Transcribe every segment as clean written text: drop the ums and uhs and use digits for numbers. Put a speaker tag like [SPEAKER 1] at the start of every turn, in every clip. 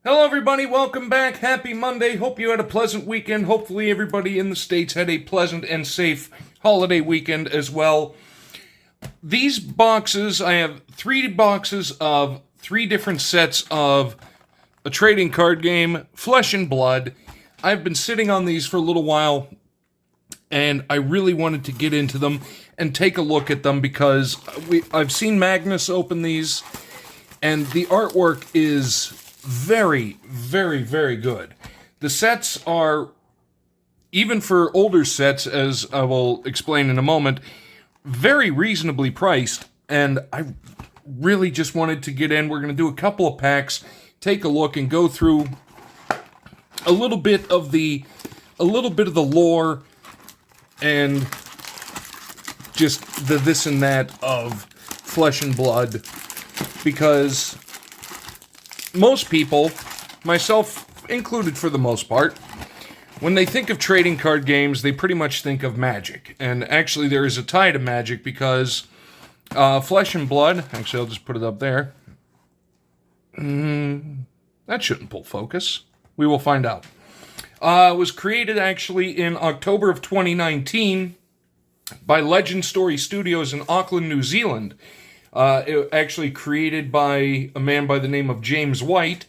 [SPEAKER 1] Hello, everybody. Welcome back. Happy Monday. Hope you had a pleasant weekend. Hopefully, everybody in the States had a pleasant and safe holiday weekend as well. These boxes, I have 3 boxes of 3 different sets of a trading card game, Flesh and Blood. I've been sitting on these for a little while, and I really wanted to get into them and take a look at them because I've seen Magnus open these, and the artwork is very, very, very good. The sets are, even for older sets, as I will explain in a moment, very reasonably priced, and I really just wanted to get in. We're going to do a couple of packs, take a look, and go through a little bit of the lore and just the this and that of Flesh and Blood, because most people, myself included for the most part, when they think of trading card games, they pretty much think of Magic. And actually, there is a tie to Magic because Flesh and Blood, actually, I'll just put it up there. That shouldn't pull focus. We will find out. It was created actually in October of 2019 by Legend Story Studios in Auckland, New Zealand. It actually created by a man by the name of James White,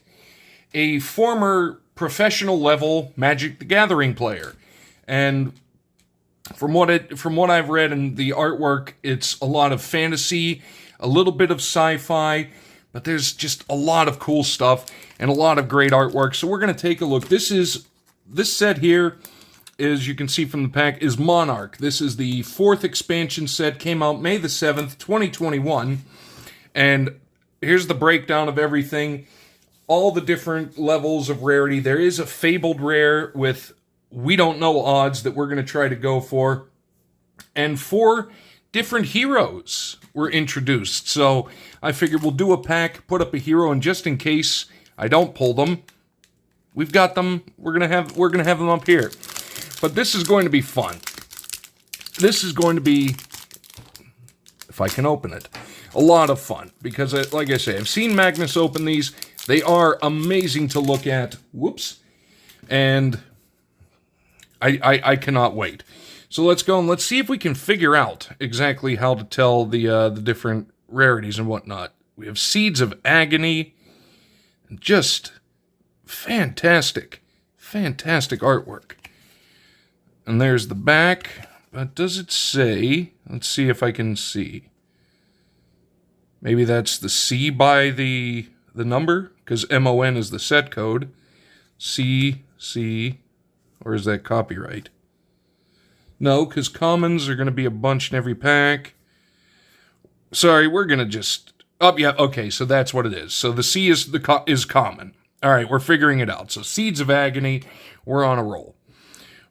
[SPEAKER 1] a former professional level Magic the Gathering player. And from what I've read in the artwork, it's a lot of fantasy, a little bit of sci-fi, but there's just a lot of cool stuff and a lot of great artwork. So we're going to take a look. This set here, as you can see from the pack, is Monarch. This is the 4th expansion set, came out May the 7th, 2021. And here's the breakdown of everything, all the different levels of rarity. There is a fabled rare with we don't know odds that we're going to try to go for. And 4 different heroes were introduced. So I figured we'll do a pack, put up a hero, and just in case I don't pull them, we've got them. We're gonna have them up here. But this is going to be fun. This is going to be, if I can open it, a lot of fun. Because, like I say, I've seen Magnus open these. They are amazing to look at. Whoops. And I cannot wait. So let's go and let's see if we can figure out exactly how to tell the different rarities and whatnot. We have Seeds of Agony. Just fantastic, fantastic artwork. And there's the back. But does it say? Let's see if I can see. Maybe that's the C by the number, because MON is the set code. C, or is that copyright? No, because commons are going to be a bunch in every pack. Sorry, we're going to just... Oh, yeah, okay, so that's what it is. So the C is common. All right, we're figuring it out. So Seeds of Agony, we're on a roll.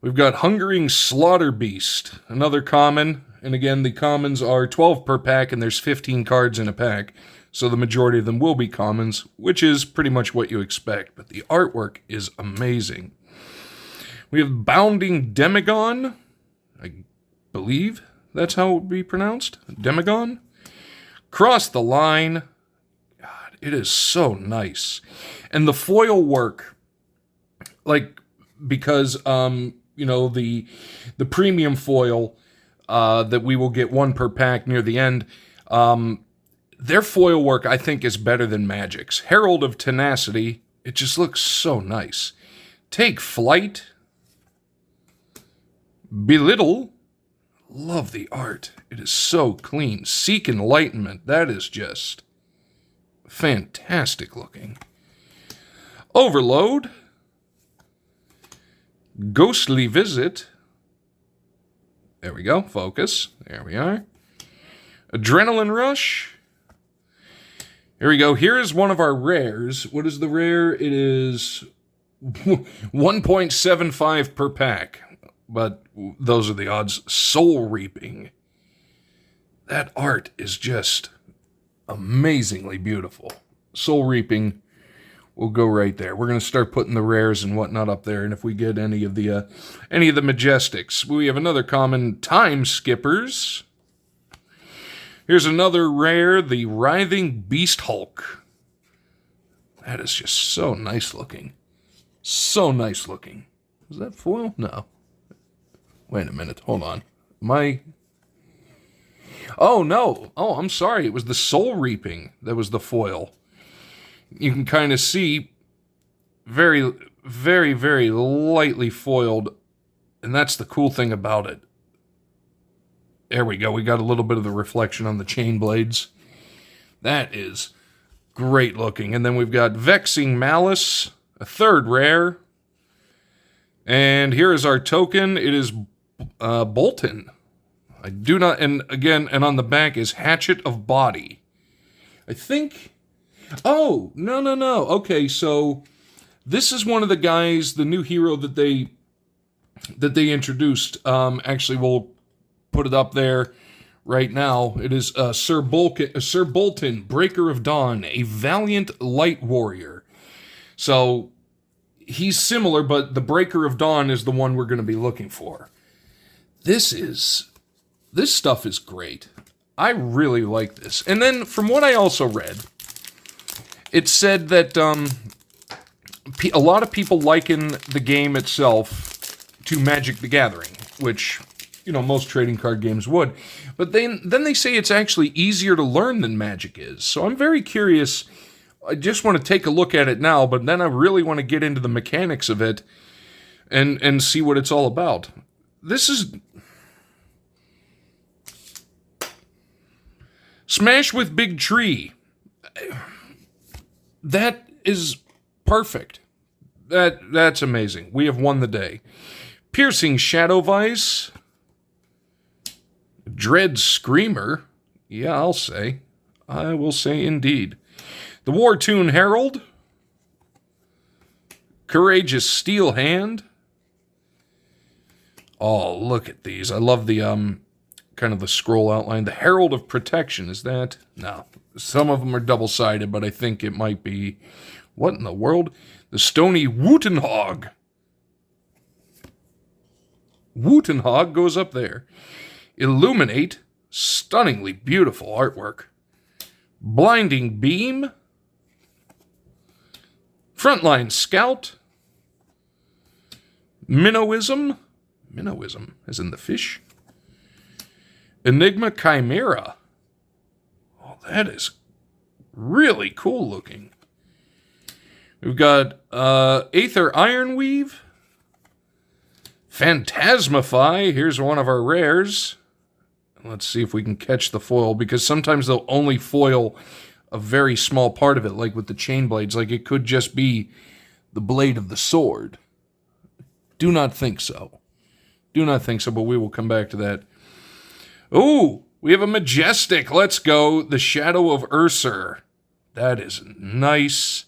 [SPEAKER 1] We've got Hungering Slaughter Beast, another common. And again, the commons are 12 per pack, and there's 15 cards in a pack. So the majority of them will be commons, which is pretty much what you expect. But the artwork is amazing. We have Bounding Demagon. I believe that's how it would be pronounced. Demagon. Cross the Line. God, it is so nice. And the foil work, because the premium foil that we will get 1 per pack near the end, their foil work I think is better than Magic's. Herald of Tenacity, it just looks so nice. Take Flight. Belittle. Love the art. It is so clean. Seek Enlightenment. That is just fantastic looking. Overload. Ghostly Visit. There we go. Focus. There we are. Adrenaline Rush. Here we go. Here is one of our rares. What is the rare? It is 1.75 per pack. But those are the odds. Soul Reaping. That art is just amazingly beautiful. Soul Reaping will go right there. We're going to start putting the rares and whatnot up there, and if we get any of the Majestics. We have another common, Time Skippers. Here's another rare, the Writhing Beast Hulk. That is just so nice looking. So nice looking. Is that foil? No. Wait a minute. Hold on. Oh, no. Oh, I'm sorry. It was the Soul Reaping that was the foil. You can kind of see very, very, very lightly foiled. And that's the cool thing about it. There we go. We got a little bit of the reflection on the chain blades. That is great looking. And then we've got Vexing Malice, a third rare. And here is our token. It is Bolton. I do not, and again, and on the back is Hatchet of Body. I think, oh, no. Okay, so this is one of the guys, the new hero that they introduced. Actually, we'll put it up there right now. It is Sir Bolton, Breaker of Dawn, a valiant light warrior. So he's similar, but the Breaker of Dawn is the one we're going to be looking for. This stuff is great. I really like this. And then, from what I also read, it said that a lot of people liken the game itself to Magic the Gathering, which, you know, most trading card games would. But then they say it's actually easier to learn than Magic is. So I'm very curious. I just want to take a look at it now, but then I really want to get into the mechanics of it and see what it's all about. This is Smash with Big Tree. That is perfect. That's amazing. We have won the day. Piercing Shadow Vice. Dread Screamer. Yeah, I'll say. I will say indeed. The War Tune Herald. Courageous Steel Hand. Oh, look at these. I love the kind of the scroll outline. The Herald of Protection, is that? No. Some of them are double-sided, but I think it might be... What in the world? The Stony Wootenhog. Wootenhog goes up there. Illuminate. Stunningly beautiful artwork. Blinding Beam. Frontline Scout. Minnowism. Minnowism, as in the fish. Enigma Chimera. Oh, that is really cool looking. We've got Aether Ironweave. Phantasmify. Here's one of our rares. Let's see if we can catch the foil, because sometimes they'll only foil a very small part of it, like with the chain blades. Like it could just be the blade of the sword. Do not think so. Do not think so, but we will come back to that. Ooh, we have a Majestic. Let's go. The Shadow of Ursur. That is nice,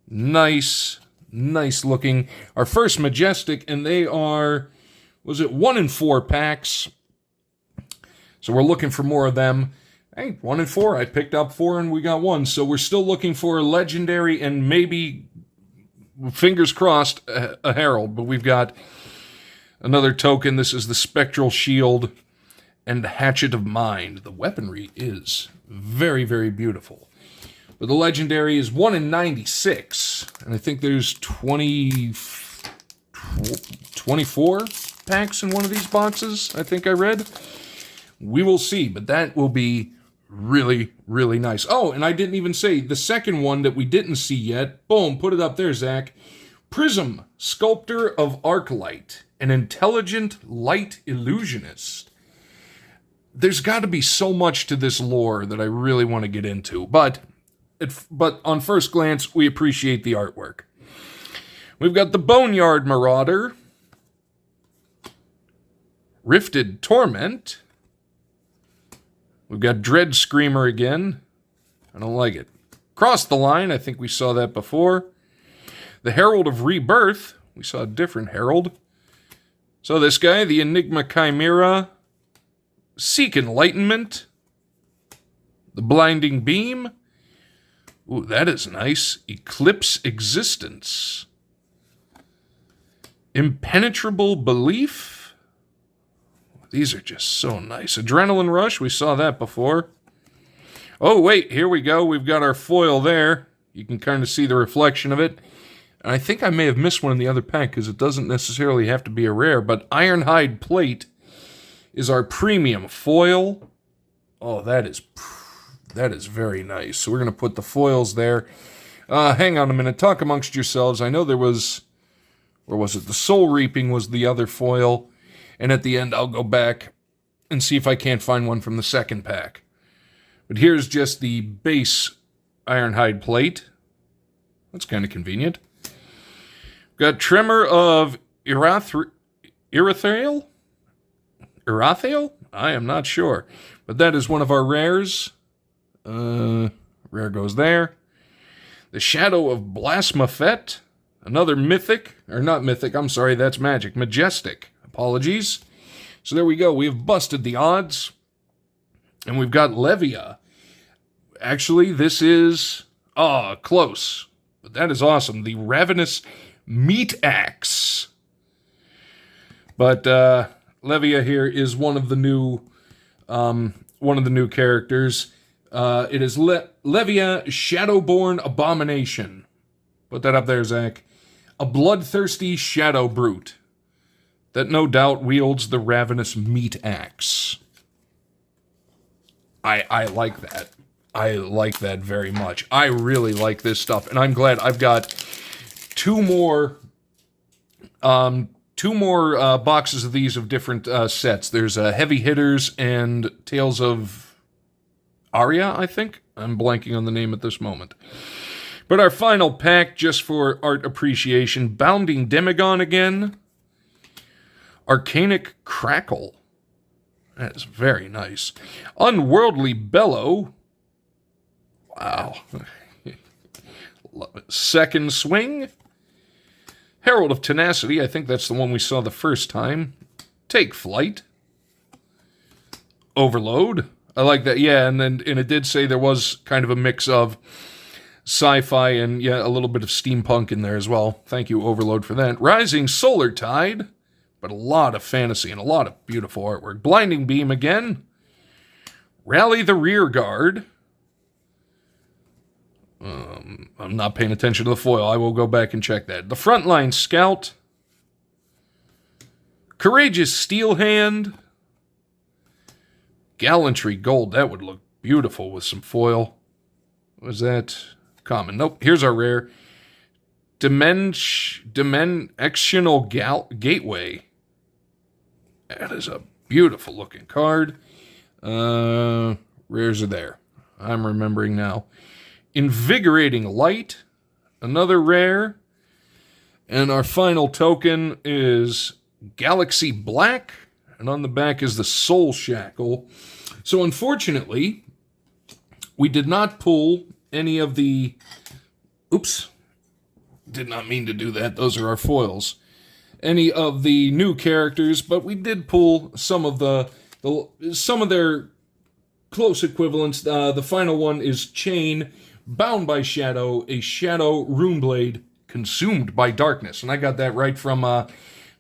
[SPEAKER 1] nice, nice looking. Our first Majestic, and they are, was it 1 in 4 packs? So we're looking for more of them. Hey, 1 in 4. I picked up 4 and we got 1. So we're still looking for a legendary and maybe, fingers crossed, a Herald. But we've got another token. This is the Spectral Shield and the Hatchet of Mind. The weaponry is very, very beautiful. But the legendary is 1 in 96. And I think there's 24 packs in one of these boxes, I think I read. We will see, but that will be really, really nice. Oh, and I didn't even say the second one that we didn't see yet. Boom, put it up there, Zach. Prism, Sculptor of Arclight, an intelligent light illusionist. There's got to be so much to this lore that I really want to get into, but on first glance, we appreciate the artwork. We've got the Boneyard Marauder, Rifted Torment. We've got Dread Screamer again. I don't like it. Cross the Line, I think we saw that before. The Herald of Rebirth. We saw a different Herald. So this guy, the Enigma Chimera. Seek Enlightenment. The Blinding Beam. Ooh, that is nice. Eclipse Existence. Impenetrable Belief. These are just so nice. Adrenaline Rush, we saw that before. Oh, wait, here we go. We've got our foil there. You can kind of see the reflection of it. And I think I may have missed one in the other pack because it doesn't necessarily have to be a rare, but Ironhide Plate is our premium foil. Oh, that is very nice. So we're going to put the foils there. Hang on a minute. Talk amongst yourselves. I know there was... Or was it the Soul Reaping was the other foil? And at the end, I'll go back and see if I can't find one from the second pack. But here's just the base Ironhide Plate. That's kind of convenient. Got Tremor of Irathael? Irathael? I am not sure. But that is one of our rares. Rare goes there. The Shadow of Blasmafet. Another mythic. Or not mythic, I'm sorry, that's magic. Majestic. Apologies. So there we go. We have busted the odds. And we've got Levia. Actually, this is... close. But that is awesome. The Ravenous Meat Axe. But Levia here is one of the new characters. It is Levia Shadowborn Abomination. Put that up there, Zach. A bloodthirsty shadow brute that no doubt wields the Ravenous Meat Axe. I like that. I like that very much. I really like this stuff, and I'm glad I've got two more boxes of these of different sets. There's Heavy Hitters and Tales of Aria, I think. I'm blanking on the name at this moment. But our final pack, just for art appreciation, Bounding Demagon again. Arcanic Crackle. That is very nice. Unworldly Bellow. Wow. Second Swing. Herald of Tenacity. I think that's the one we saw the first time. Take Flight. Overload. I like that. Yeah, and it did say there was kind of a mix of sci-fi and, yeah, a little bit of steampunk in there as well. Thank you, Overload, for that. Rising Solar Tide. But a lot of fantasy and a lot of beautiful artwork. Blinding Beam again. Rally the Rear Guard. I'm not paying attention to the foil. I will go back and check that. The Frontline Scout. Courageous Steel Hand. Gallantry Gold. That would look beautiful with some foil. Was that common? Nope. Here's our rare. Dimensional Gateway. That is a beautiful looking card. Rares are there. I'm remembering now. Invigorating Light. Another rare. And our final token is Galaxy Black. And on the back is the Soul Shackle. So unfortunately, we did not pull any of the... Oops. Did not mean to do that. Those are our foils. Any of the new characters, but we did pull some of some of their close equivalents. The final one is Chain, Bound by Shadow, a Shadow Runeblade consumed by darkness. And I got that right from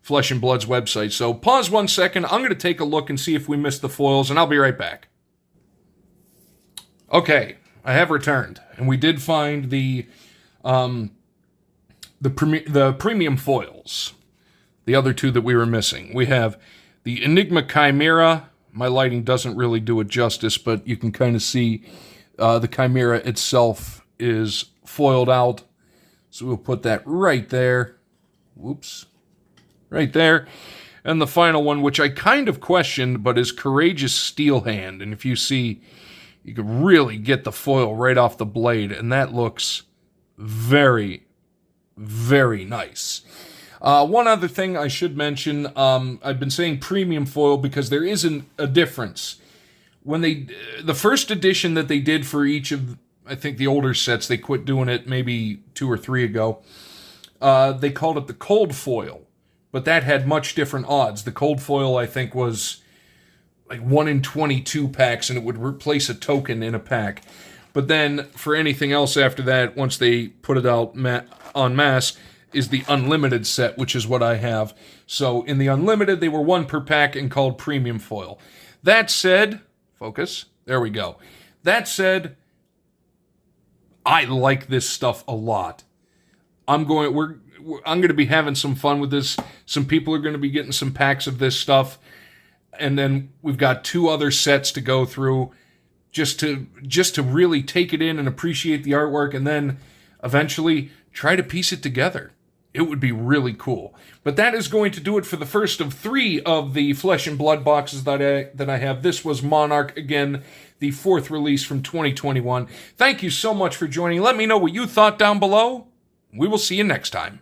[SPEAKER 1] Flesh and Blood's website. So pause 1 second. I'm going to take a look and see if we missed the foils, and I'll be right back. Okay, I have returned, and we did find the premium foils. The other two that we were missing. We have the Enigma Chimera. My lighting doesn't really do it justice, but you can kind of see the Chimera itself is foiled out. So we'll put that right there. Whoops. Right there. And the final one, which I kind of questioned, but is Courageous Steel Hand. And if you see, you can really get the foil right off the blade. And that looks very, very nice. One other thing I should mention, I've been saying premium foil because there isn't a difference. When the first edition that they did for each of, I think, the older sets, they quit doing it maybe 2 or 3 ago, they called it the cold foil, but that had much different odds. The cold foil, I think, was like 1 in 22 packs, and it would replace a token in a pack. But then, for anything else after that, once they put it out en masse, is the Unlimited set, which is what I have. So in the Unlimited, they were 1 per pack and called premium foil. That said, focus, there we go. That said, I like this stuff a lot. I'm going to be having some fun with this. Some people are going to be getting some packs of this stuff. And then we've got 2 other sets to go through just to really take it in and appreciate the artwork, and then eventually try to piece it together. It would be really cool. But that is going to do it for the first of 3 of the Flesh and Blood boxes that I have. This was Monarch, again, the 4th release from 2021. Thank you so much for joining. Let me know what you thought down below. We will see you next time.